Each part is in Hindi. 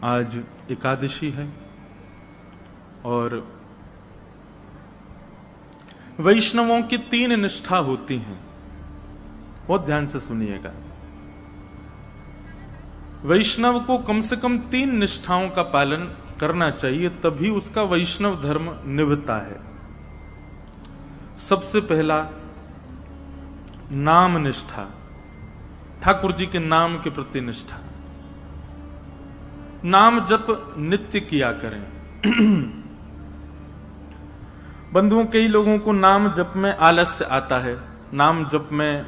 आज एकादशी है और वैष्णवों की 3 निष्ठा होती हैं। बहुत ध्यान से सुनिएगा। वैष्णव को कम से कम 3 निष्ठाओं का पालन करना चाहिए, तभी उसका वैष्णव धर्म निभता है। सबसे पहला नाम निष्ठा, ठाकुर जी के नाम के प्रति निष्ठा। नाम जप नित्य किया करें। बंधुओं, कई लोगों को नाम जप में आलस्य आता है, नाम जप में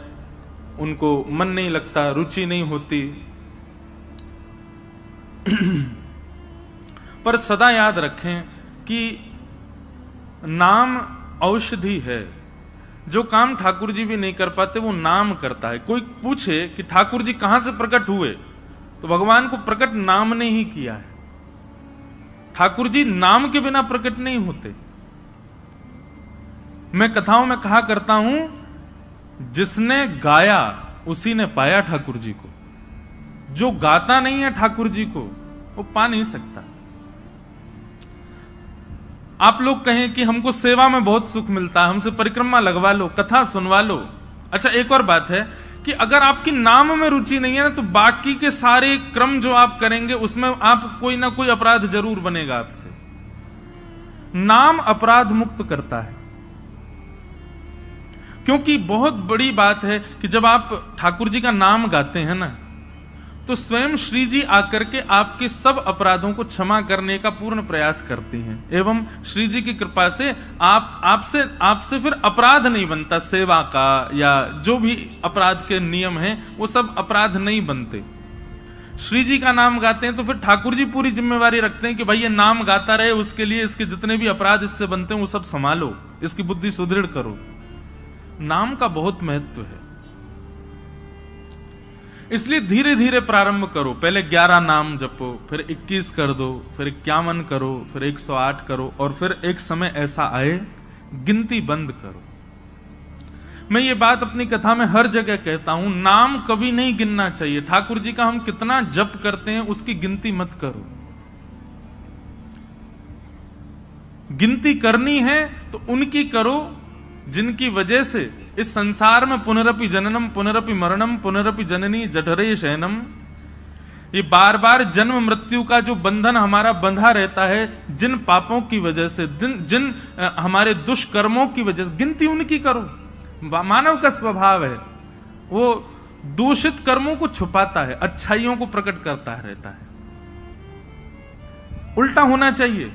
उनको मन नहीं लगता, रुचि नहीं होती। पर सदा याद रखें कि नाम औषधि है। जो काम ठाकुर जी भी नहीं कर पाते वो नाम करता है। कोई पूछे कि ठाकुर जी कहां से प्रकट हुए, तो भगवान को प्रकट नाम ने ही किया है। ठाकुर जी नाम के बिना प्रकट नहीं होते। मैं कथाओं में कहा करता हूं, जिसने गाया उसी ने पाया ठाकुर जी को। जो गाता नहीं है ठाकुर जी को, वो पा नहीं सकता। आप लोग कहें कि हमको सेवा में बहुत सुख मिलता है, हमसे परिक्रमा लगवा लो, कथा सुनवा लो। अच्छा, एक और बात है कि अगर आपकी नाम में रुचि नहीं है ना, तो बाकी के सारे क्रम जो आप करेंगे उसमें आप कोई ना कोई अपराध जरूर बनेगा आपसे। नाम अपराध मुक्त करता है। क्योंकि बहुत बड़ी बात है कि जब आप ठाकुर जी का नाम गाते हैं ना, तो स्वयं श्री जी आकर के आपके सब अपराधों को क्षमा करने का पूर्ण प्रयास करती हैं। एवं श्री जी की कृपा से आपसे फिर अपराध नहीं बनता। सेवा का या जो भी अपराध के नियम हैं, वो सब अपराध नहीं बनते। श्री जी का नाम गाते हैं तो फिर ठाकुर जी पूरी जिम्मेवारी रखते हैं कि भाई ये नाम गाता रहे, उसके लिए इसके जितने भी अपराध इससे बनते हैं वो सब संभालो, इसकी बुद्धि सुदृढ़ करो। नाम का बहुत महत्व है, इसलिए धीरे धीरे प्रारंभ करो। पहले 11 नाम जपो, फिर 21 कर दो, फिर 51 करो, फिर 108 करो, और फिर एक समय ऐसा आए गिनती बंद करो। मैं ये बात अपनी कथा में हर जगह कहता हूं, नाम कभी नहीं गिनना चाहिए। ठाकुर जी का हम कितना जप करते हैं उसकी गिनती मत करो। गिनती करनी है तो उनकी करो जिनकी वजह से इस संसार में पुनरपि जननम पुनरपि मरणम पुनरपि जननी जठरे शयनम, ये बार बार जन्म मृत्यु का जो बंधन हमारा बंधा रहता है, जिन पापों की वजह से, जिन हमारे दुष्कर्मों की वजह से, गिनती उनकी करो। मानव का स्वभाव है, वो दूषित कर्मों को छुपाता है, अच्छाइयों को प्रकट करता रहता है। उल्टा होना चाहिए।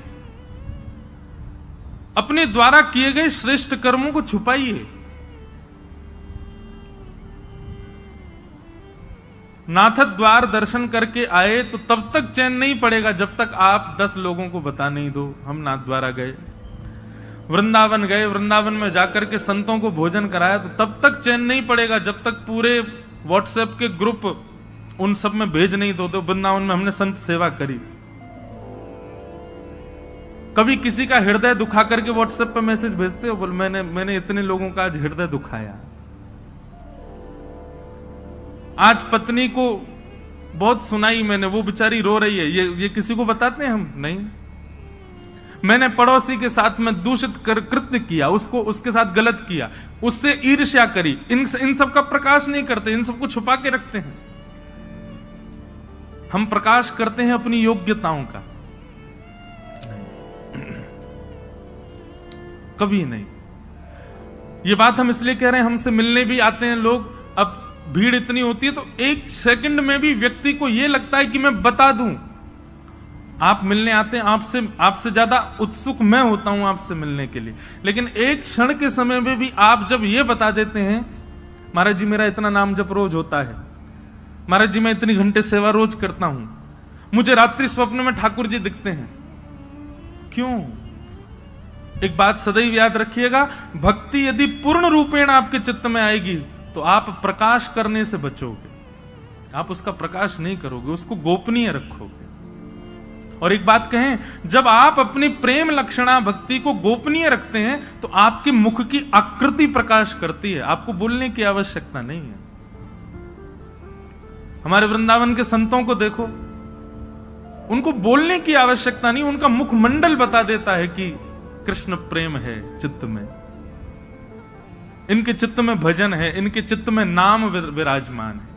अपने द्वारा किए गए श्रेष्ठ कर्मों को छुपाइए। नाथ द्वार दर्शन करके आए तो तब तक चैन नहीं पड़ेगा जब तक आप 10 लोगों को बता नहीं दो हम नाथ द्वारा गए। वृंदावन गए, वृंदावन में जाकर के संतों को भोजन कराया तो तब तक चैन नहीं पड़ेगा जब तक पूरे व्हाट्सएप के ग्रुप उन सब में भेज नहीं दो वृंदावन में हमने संत सेवा करी। कभी किसी का हृदय दुखा करके व्हाट्सएप पे मैसेज भेजते हो, बोल मैंने इतने लोगों का आज हृदय दुखाया। आज पत्नी को बहुत सुनाई मैंने, वो बेचारी रो रही है, ये किसी को बताते हैं हम? नहीं। मैंने पड़ोसी के साथ में दूषित कृत्य किया, उसके साथ गलत किया, उससे ईर्ष्या करी, इन सब का प्रकाश नहीं करते, इन सबको छुपा के रखते हैं। हम प्रकाश करते हैं अपनी योग्यताओं का, कभी नहीं। ये बात हम इसलिए कह रहे हैं, हमसे मिलने भी आते हैं लोग, अब भीड़ इतनी होती है तो 1 सेकंड में भी व्यक्ति को यह लगता है कि मैं बता दूं। आप मिलने आते हैं, आपसे ज्यादा उत्सुक मैं होता हूं आपसे मिलने के लिए, लेकिन एक क्षण के समय में भी आप जब ये बता देते हैं, महाराज जी मेरा इतना नाम जप रोज होता है, महाराज जी मैं इतनी घंटे सेवा रोज करता हूं, मुझे रात्रि स्वप्न में ठाकुर जी दिखते हैं। क्यों? एक बात सदैव याद रखिएगा, भक्ति यदि पूर्ण रूपेण आपके चित्त में आएगी तो आप प्रकाश करने से बचोगे, आप उसका प्रकाश नहीं करोगे, उसको गोपनीय रखोगे। और एक बात कहें, जब आप अपनी प्रेम लक्षणा भक्ति को गोपनीय रखते हैं तो आपके मुख की आकृति प्रकाश करती है, आपको बोलने की आवश्यकता नहीं है। हमारे वृंदावन के संतों को देखो, उनको बोलने की आवश्यकता नहीं, उनका मुखमंडल बता देता है कि कृष्ण प्रेम है चित्त में, इनके चित्त में भजन है, इनके चित्त में नाम विराजमान है।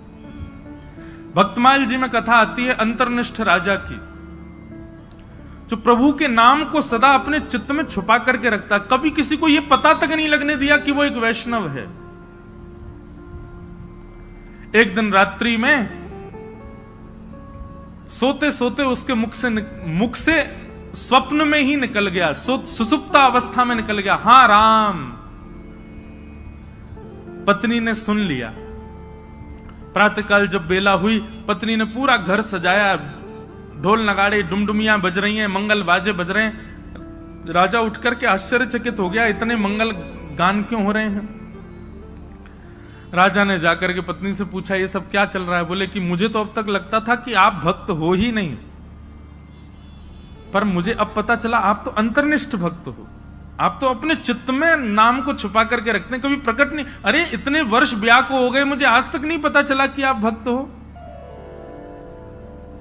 भक्तमाल जी में कथा आती है अंतर्निष्ठ राजा की, जो प्रभु के नाम को सदा अपने चित्त में छुपा करके रखता, कभी किसी को यह पता तक नहीं लगने दिया कि वो एक वैष्णव है। एक दिन रात्रि में सोते सोते उसके मुख से स्वप्न में ही निकल गया, सुसुप्ता अवस्था में निकल गया, हां राम। पत्नी ने सुन लिया। प्रातःकाल जब बेला हुई, पत्नी ने पूरा घर सजाया, ढोल नगाड़े डुमडुमियां बज रही हैं, मंगल बाजे बज रहे हैं। राजा उठ करके आश्चर्यचकित हो गया, इतने मंगल गान क्यों हो रहे हैं। राजा ने जाकर के पत्नी से पूछा, ये सब क्या चल रहा है। बोले कि मुझे तो अब तक लगता था कि आप भक्त हो ही नहीं, पर मुझे अब पता चला आप तो अंतर्निष्ठ भक्त हो। आप तो अपने चित्त में नाम को छुपा करके रखते हैं, कभी प्रकट नहीं। अरे इतने वर्ष ब्याह को हो गए, मुझे आज तक नहीं पता चला कि आप भक्त हो।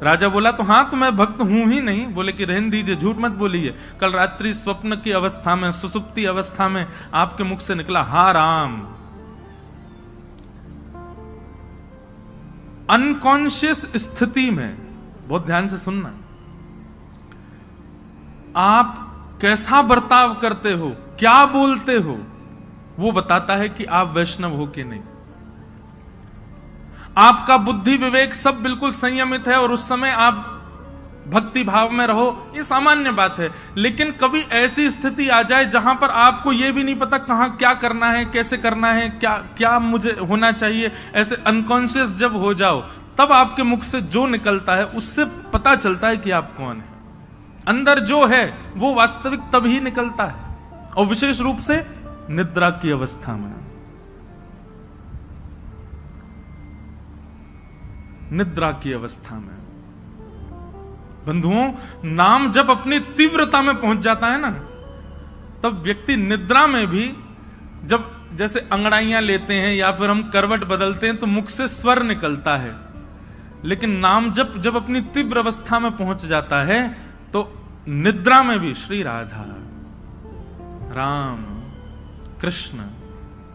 राजा बोला, तो हाँ, तो मैं भक्त हूं ही नहीं। बोले कि रहने दीजिए, झूठ मत बोलिए। कल रात्रि स्वप्न की अवस्था में, सुसुप्ति अवस्था में आपके मुख से निकला हा राम। अनकॉन्शियस स्थिति में, बहुत ध्यान से सुनना, आप कैसा बर्ताव करते हो, क्या बोलते हो, वो बताता है कि आप वैष्णव हो कि नहीं। आपका बुद्धि विवेक सब बिल्कुल संयमित है और उस समय आप भक्ति भाव में रहो, ये सामान्य बात है। लेकिन कभी ऐसी स्थिति आ जाए जहां पर आपको यह भी नहीं पता कहां क्या करना है, कैसे करना है, क्या क्या मुझे होना चाहिए, ऐसे अनकॉन्शियस जब हो जाओ, तब आपके मुख से जो निकलता है उससे पता चलता है कि आप कौन है। अंदर जो है वो वास्तविक तभी निकलता है, और विशेष रूप से निद्रा की अवस्था में। निद्रा की अवस्था में बंधुओं, नाम जब अपनी तीव्रता में पहुंच जाता है ना, तब व्यक्ति निद्रा में भी, जब जैसे अंगड़ाइयां लेते हैं या फिर हम करवट बदलते हैं तो मुख से स्वर निकलता है, लेकिन नाम जब अपनी तीव्र अवस्था में पहुंच जाता है तो निद्रा में भी श्री राधा, राम, कृष्ण,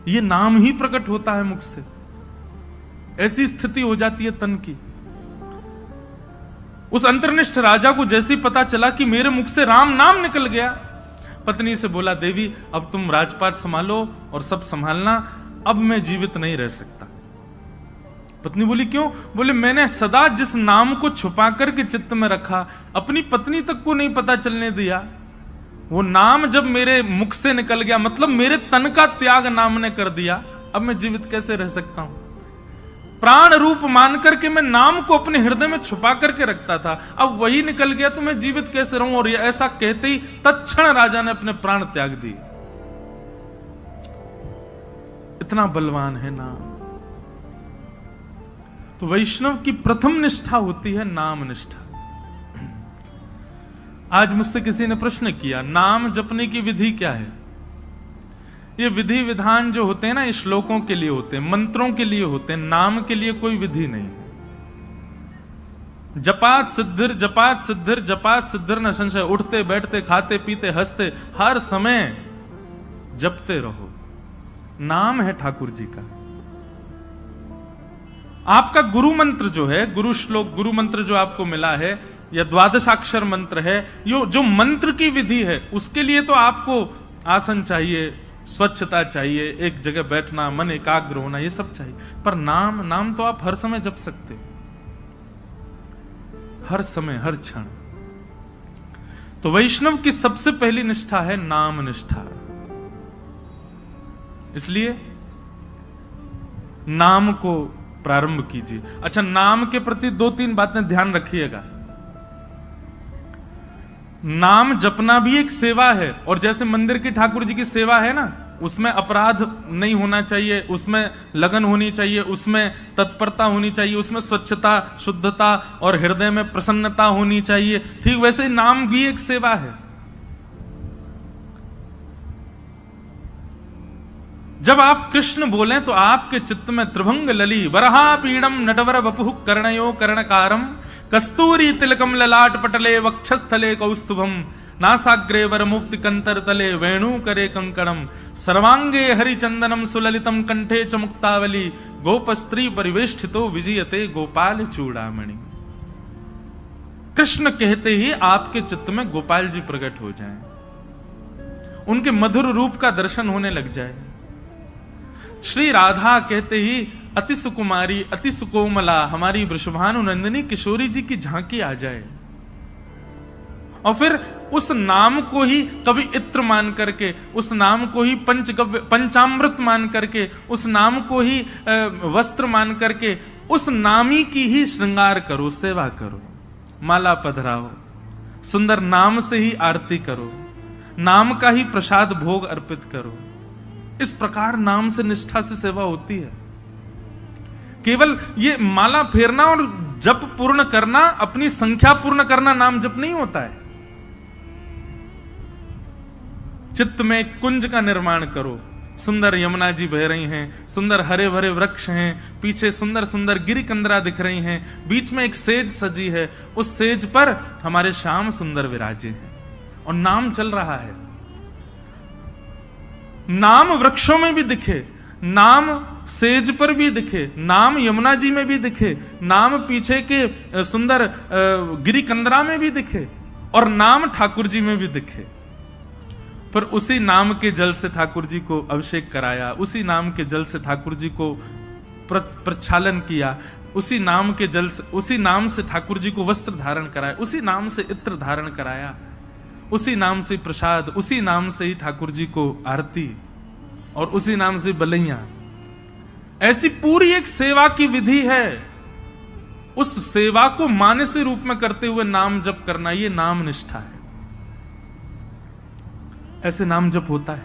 ये नाम ही प्रकट होता है मुख से। ऐसी स्थिति हो जाती है तन की। उस अंतर्निष्ठ राजा को जैसे ही पता चला कि मेरे मुख से राम नाम निकल गया, पत्नी से बोला, देवी अब तुम राजपाट संभालो और सब संभालना, अब मैं जीवित नहीं रह सकता। पत्नी बोली, क्यों? बोले, मैंने सदा जिस नाम को छुपा करके चित्त में रखा, अपनी पत्नी तक को नहीं पता चलने दिया, वो नाम जब मेरे मुख से निकल गया, मतलब मेरे तन का त्याग नाम ने कर दिया, अब मैं जीवित कैसे रह सकता हूं। प्राण रूप मान करके मैं नाम को अपने हृदय में छुपा करके रखता था, अब वही निकल गया तो मैं जीवित कैसे रहूं। और ऐसा कहते ही तत्क्षण राजा ने अपने प्राण त्याग दिए। इतना बलवान है नाम। तो वैष्णव की प्रथम निष्ठा होती है नाम निष्ठा। आज मुझसे किसी ने प्रश्न किया, नाम जपने की विधि क्या है? ये विधि विधान जो होते हैं ना, ये श्लोकों के लिए होते हैं, मंत्रों के लिए होते हैं, नाम के लिए कोई विधि नहीं। जपात सिद्धिर जपात सिद्धिर जपात सिद्धिर न संशय। उठते बैठते खाते पीते हंसते हर समय जपते रहो। नाम है ठाकुर जी का। आपका गुरु मंत्र जो है, गुरु श्लोक, गुरु मंत्र जो आपको मिला है, या द्वादशाक्षर मंत्र है, यो जो मंत्र की विधि है, उसके लिए तो आपको आसन चाहिए, स्वच्छता चाहिए, एक जगह बैठना, मन एकाग्र होना, ये सब चाहिए। पर नाम तो आप हर समय जप सकते हो, हर समय, हर क्षण। तो वैष्णव की सबसे पहली निष्ठा है नाम निष्ठा। इसलिए नाम को प्रारंभ कीजिए। अच्छा, नाम के प्रति 2-3 बातें ध्यान रखिएगा। नाम जपना भी एक सेवा है, और जैसे मंदिर की ठाकुर जी की सेवा है ना, उसमें अपराध नहीं होना चाहिए, उसमें लगन होनी चाहिए, उसमें तत्परता होनी चाहिए, उसमें स्वच्छता, शुद्धता और हृदय में प्रसन्नता होनी चाहिए। ठीक वैसे नाम भी एक सेवा है। जब आप कृष्ण बोलें तो आपके चित्त में त्रिभंग लली वरहा पीड़म नटवर वपुः कर्णयो कर्णकारम कस्तूरी तिलकम ललाट पटले वक्षस्थले कौस्तुभम नासाग्रे वर मुक्ति कंतर तले वेणु करे कंकणम सर्वांगे हरिचंदनम सुललितम कंठे च मुक्तावली गोप स्त्री परिवेष्टितो विजयते गोपाल चूड़ामणि। कृष्ण कहते ही आपके चित्त में गोपाल जी प्रकट हो जाएं, उनके मधुर रूप का दर्शन होने लग जाए। श्री राधा कहते ही अति सुकुमारी अति सुकोमला हमारी वृषभानु नंदिनी किशोरी जी की झांकी आ जाए, और फिर उस नाम को ही कभी इत्र मान करके, उस नाम को ही पंचामृत मान करके, उस नाम को ही वस्त्र मान करके, उस नामी की ही श्रृंगार करो, सेवा करो, माला पधराओ, सुंदर नाम से ही आरती करो, नाम का ही प्रसाद भोग अर्पित करो। इस प्रकार नाम से निष्ठा से सेवा होती है। केवल ये माला फेरना और जप पूर्ण करना, अपनी संख्या पूर्ण करना नाम जप नहीं होता है। चित्त में एक कुंज का निर्माण करो, सुंदर यमुना जी बह रही हैं, सुंदर हरे भरे वृक्ष हैं, पीछे सुंदर सुंदर गिरिकंदरा दिख रही हैं, बीच में एक सेज सजी है, उस सेज पर हमारे श्याम सुंदर विराजे हैं और नाम चल रहा है। नाम वृक्षों में भी दिखे, नाम सेज पर भी दिखे, नाम यमुना जी में भी दिखे, नाम पीछे के सुंदर गिरिकंदरा में भी दिखे, और नाम ठाकुर जी में भी दिखे। पर उसी नाम के जल से ठाकुर जी को अभिषेक कराया, उसी नाम के जल से ठाकुर जी को प्रक्षालन किया, उसी नाम के जल से, उसी नाम से ठाकुर जी को वस्त्र धारण कराया, उसी नाम से इत्र धारण कराया, उसी नाम से प्रसाद, उसी नाम से ही ठाकुर जी को आरती, और उसी नाम से बलैया। ऐसी पूरी एक सेवा की विधि है। उस सेवा को मानसी रूप में करते हुए नाम जप करना, ये नाम निष्ठा है। ऐसे नाम जप होता है।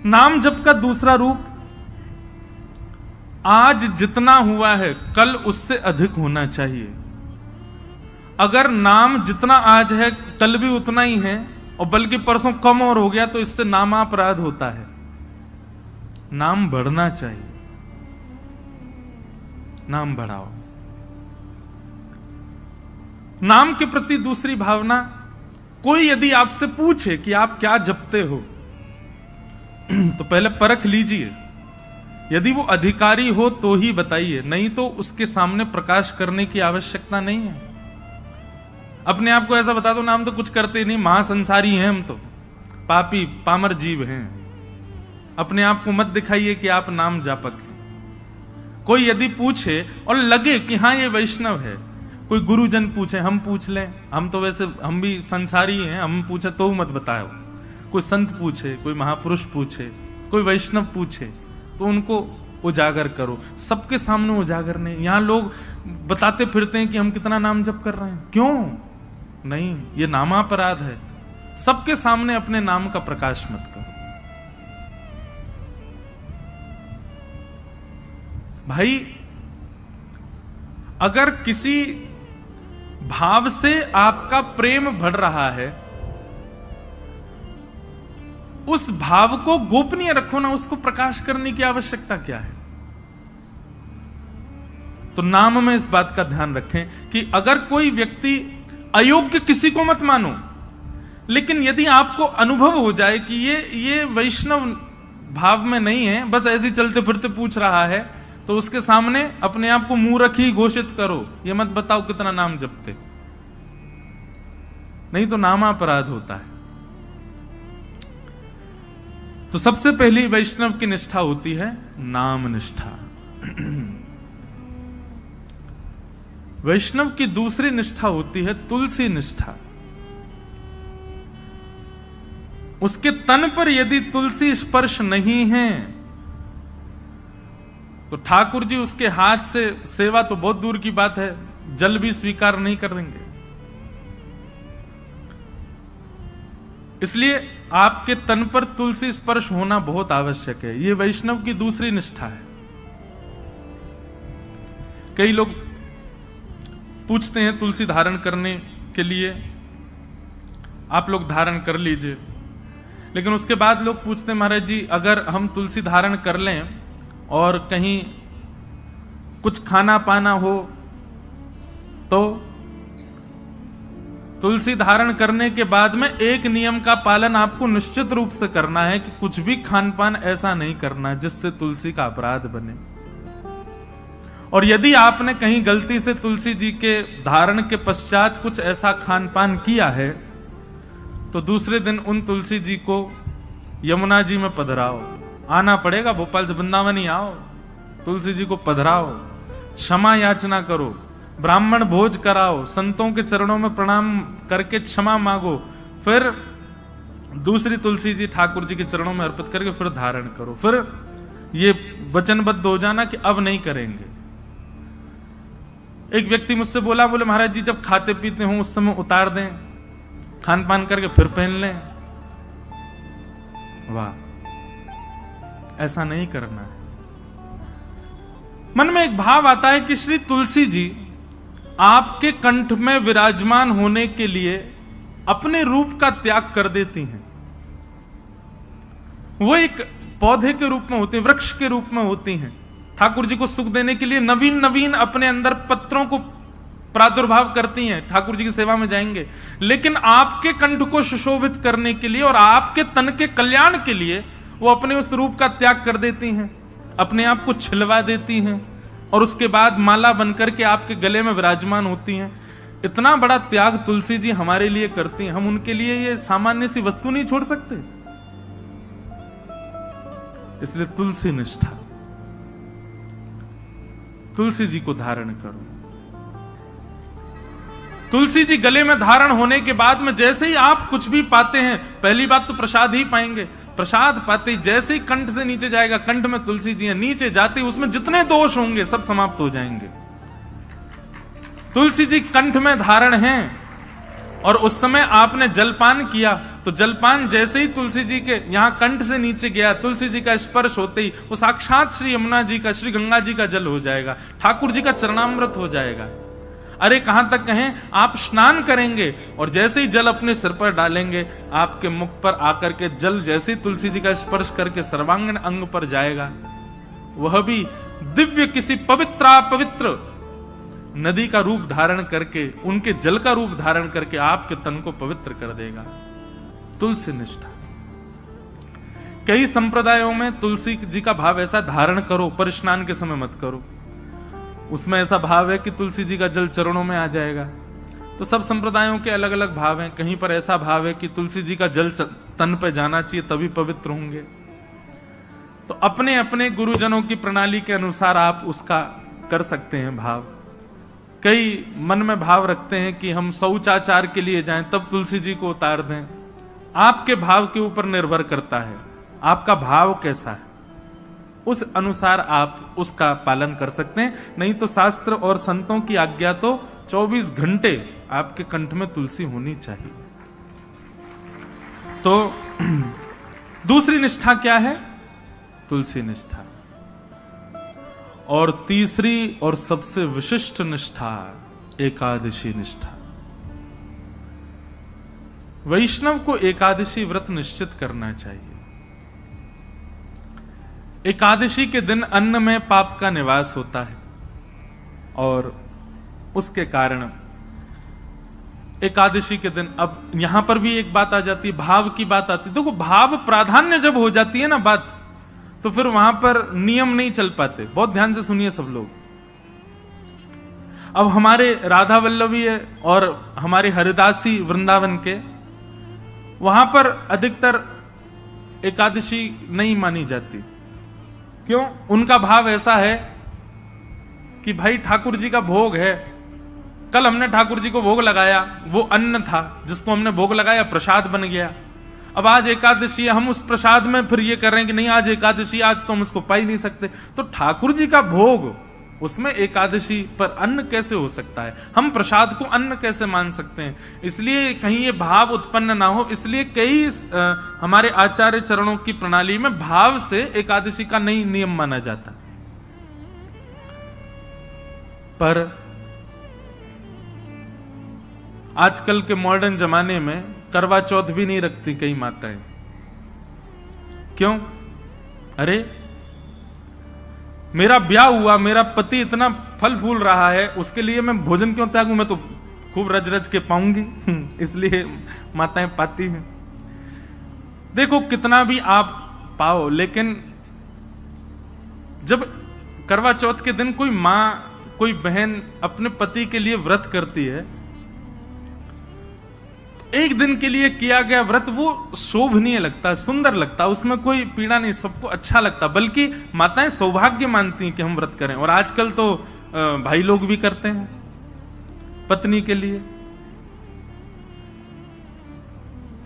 नाम जप का दूसरा रूप, आज जितना हुआ है कल उससे अधिक होना चाहिए। अगर नाम जितना आज है कल भी उतना ही है, और बल्कि परसों कम और हो गया, तो इससे नामापराध होता है। नाम बढ़ना चाहिए, नाम बढ़ाओ। नाम के प्रति दूसरी भावना, कोई यदि आपसे पूछे कि आप क्या जपते हो, तो पहले परख लीजिए। यदि वो अधिकारी हो तो ही बताइए, नहीं तो उसके सामने प्रकाश करने की आवश्यकता नहीं है। अपने आप को ऐसा बता दो, नाम तो कुछ करते नहीं, महासंसारी हैं हम, तो पापी पामर जीव हैं। अपने आप को मत दिखाइए कि आप नाम जापक हैं। कोई यदि पूछे और लगे कि हाँ ये वैष्णव है, कोई गुरुजन पूछे, हम पूछ लें, हम तो वैसे हम भी संसारी हैं, हम पूछे तो मत बताओ। कोई संत पूछे, कोई महापुरुष पूछे, कोई वैष्णव पूछे, तो उनको उजागर करो। सबके सामने उजागर नहीं। यहां लोग बताते फिरते हैं कि हम कितना नाम जप कर रहे हैं, क्यों नहीं, ये नामापराध है। सबके सामने अपने नाम का प्रकाश मत करो। भाई, अगर किसी भाव से आपका प्रेम बढ़ रहा है, उस भाव को गोपनीय रखो ना, उसको प्रकाश करने की आवश्यकता क्या है। तो नाम में इस बात का ध्यान रखें कि अगर कोई व्यक्ति अयोग्य, किसी को मत मानो, लेकिन यदि आपको अनुभव हो जाए कि ये वैष्णव भाव में नहीं है, बस ऐसे चलते फिरते पूछ रहा है, तो उसके सामने अपने आप को मूर्ख ही घोषित करो। ये मत बताओ कितना नाम जपते, नहीं तो नामापराध होता है। तो सबसे पहली वैष्णव की निष्ठा होती है नाम निष्ठा। वैष्णव की दूसरी निष्ठा होती है तुलसी निष्ठा। उसके तन पर यदि तुलसी स्पर्श नहीं है, तो ठाकुर जी उसके हाथ से सेवा तो बहुत दूर की बात है, जल भी स्वीकार नहीं कर देंगे। इसलिए आपके तन पर तुलसी स्पर्श होना बहुत आवश्यक है। यह वैष्णव की दूसरी निष्ठा है। कई लोग पूछते हैं तुलसी धारण करने के लिए, आप लोग धारण कर लीजिए, लेकिन उसके बाद लोग पूछते हैं महाराज जी, अगर हम तुलसी धारण कर लें और कहीं कुछ खाना पाना हो तो? तुलसी धारण करने के बाद में एक नियम का पालन आपको निश्चित रूप से करना है कि कुछ भी खान पान ऐसा नहीं करना जिससे तुलसी का अपराध बने। और यदि आपने कहीं गलती से तुलसी जी के धारण के पश्चात कुछ ऐसा खान पान किया है तो दूसरे दिन उन तुलसी जी को यमुना जी में पधराओ। आना पड़ेगा, भोपाल से वृंदावन ही आओ, तुलसी जी को पधराओ, क्षमा याचना करो, ब्राह्मण भोज कराओ, संतों के चरणों में प्रणाम करके क्षमा मांगो, फिर दूसरी तुलसी जी ठाकुर जी के चरणों में अर्पित करके फिर धारण करो। फिर ये वचनबद्ध हो जाना कि अब नहीं करेंगे। एक व्यक्ति मुझसे बोला, बोले महाराज जी जब खाते पीते हो उस समय उतार दें, खान पान करके फिर पहन लें। वाह, ऐसा नहीं करना है। मन में एक भाव आता है कि श्री तुलसी जी आपके कंठ में विराजमान होने के लिए अपने रूप का त्याग कर देती हैं। वो एक पौधे के रूप में होती हैं, वृक्ष के रूप में होती हैं। ठाकुर जी को सुख देने के लिए नवीन नवीन अपने अंदर पत्रों को प्रादुर्भाव करती हैं, ठाकुर जी की सेवा में जाएंगे। लेकिन आपके कंठ को सुशोभित करने के लिए और आपके तन के कल्याण के लिए वो अपने उस रूप का त्याग कर देती हैं, अपने आप को छिलवा देती हैं और उसके बाद माला बनकर के आपके गले में विराजमान होती हैं। इतना बड़ा त्याग तुलसी जी हमारे लिए करती हैं, हम उनके लिए ये सामान्य सी वस्तु नहीं छोड़ सकते। इसलिए तुलसी निष्ठा, तुलसी जी को धारण करो। तुलसी जी गले में धारण होने के बाद में जैसे ही आप कुछ भी पाते हैं, पहली बात तो प्रसाद ही पाएंगे। प्रसाद पाते ही जैसे ही कंठ से नीचे जाएगा, कंठ में तुलसी जी है, नीचे जाते ही उसमें जितने दोष होंगे सब समाप्त हो जाएंगे। तुलसी जी कंठ में धारण हैं और उस समय आपने जलपान किया तो जलपान जैसे ही तुलसी जी के यहां कंठ से नीचे गया, तुलसी जी का स्पर्श होते ही वो साक्षात श्री यमुना जी का, श्री गंगा जी का जल हो जाएगा, ठाकुर जी का चरणामृत हो जाएगा। अरे कहां तक कहें, आप स्नान करेंगे और जैसे ही जल अपने सिर पर डालेंगे, आपके मुख पर आकर के जल जैसे ही तुलसी जी का स्पर्श करके सर्वांगीण अंग पर जाएगा, वह भी दिव्य किसी पवित्र नदी का रूप धारण करके, उनके जल का रूप धारण करके आपके तन को पवित्र कर देगा। तुलसी निष्ठा। कई संप्रदायों में तुलसी जी का भाव ऐसा, धारण करो पर स्नान के समय मत करो। उसमें ऐसा भाव है कि तुलसी जी का जल चरणों में आ जाएगा। तो सब संप्रदायों के अलग अलग भाव हैं। कहीं पर ऐसा भाव है कि तुलसी जी का जल तन पे जाना चाहिए तभी पवित्र होंगे। तो अपने अपने गुरुजनों की प्रणाली के अनुसार आप उसका कर सकते हैं भाव। कई मन में भाव रखते हैं कि हम शौचाचार के लिए जाएं तब तुलसी जी को उतार दें। आपके भाव के ऊपर निर्भर करता है, आपका भाव कैसा है, उस अनुसार आप उसका पालन कर सकते हैं। नहीं तो शास्त्र और संतों की आज्ञा तो 24 घंटे आपके कंठ में तुलसी होनी चाहिए। तो दूसरी निष्ठा क्या है? तुलसी निष्ठा। और तीसरी और सबसे विशिष्ट निष्ठा एकादशी निष्ठा। वैष्णव को एकादशी व्रत निश्चित करना चाहिए। एकादशी के दिन अन्न में पाप का निवास होता है और उसके कारण एकादशी के दिन, अब यहां पर भी एक बात आ जाती है, भाव की बात आती है। देखो, भाव प्राधान्य जब हो जाती है ना बात, तो फिर वहां पर नियम नहीं चल पाते। बहुत ध्यान से सुनिए सब लोग। अब हमारे राधा वल्लभी है और हमारे हरिदासी वृंदावन के, वहां पर अधिकतर एकादशी नहीं मानी जाती। क्यों? उनका भाव ऐसा है कि भाई ठाकुर जी का भोग है, कल हमने ठाकुर जी को भोग लगाया, वो अन्न था जिसको हमने भोग लगाया, प्रसाद बन गया। अब आज एकादशी है, हम उस प्रसाद में फिर ये कर रहे हैं कि नहीं आज एकादशी, आज तो हम उसको पा ही नहीं सकते। तो ठाकुर जी का भोग, उसमें एकादशी पर अन्न कैसे हो सकता है? हम प्रसाद को अन्न कैसे मान सकते हैं? इसलिए कहीं ये भाव उत्पन्न ना हो, इसलिए कई हमारे आचार्य चरणों की प्रणाली में भाव से एकादशी का नहीं नियम माना जाता। पर आजकल के मॉडर्न जमाने में करवा चौथ भी नहीं रखती कई माताएं। क्यों? अरे मेरा ब्याह हुआ, मेरा पति इतना फल फूल रहा है, उसके लिए मैं भोजन क्यों त्यागूं? मैं तो खूब रज रज के पाऊंगी। इसलिए माताएं पाती हैं। देखो कितना भी आप पाओ, लेकिन जब करवा चौथ के दिन कोई मां, कोई बहन अपने पति के लिए व्रत करती है, एक दिन के लिए किया गया व्रत वो शोभनीय लगता है, सुंदर लगता है, उसमें कोई पीड़ा नहीं, सबको अच्छा लगता। बल्कि माताएं सौभाग्य मानती हैं कि हम व्रत करें। और आजकल तो भाई लोग भी करते हैं पत्नी के लिए।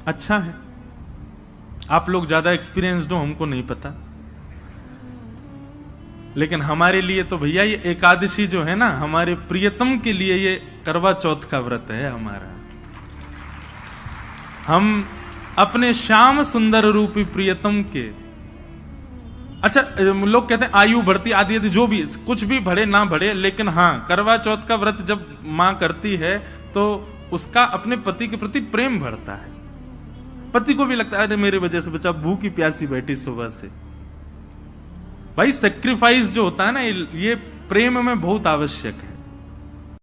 अच्छा है, आप लोग ज्यादा एक्सपीरियंस्ड हो, हमको नहीं पता। लेकिन हमारे लिए तो भैया ये एकादशी जो है ना, हमारे प्रियतम के लिए ये करवा चौथ का व्रत है हमारा। हम अपने श्याम सुंदर रूपी प्रियतम के, अच्छा लोग कहते हैं आयु बढ़ती आदि आदि, जो भी कुछ भी बढ़े ना बढ़े, लेकिन हाँ करवा चौथ का व्रत जब मां करती है तो उसका अपने पति के प्रति प्रेम बढ़ता है। पति को भी लगता है अरे मेरे वजह से बच्चा भूखी प्यासी बैठी सुबह से। भाई सेक्रीफाइस जो होता है ना, ये प्रेम में बहुत आवश्यक है।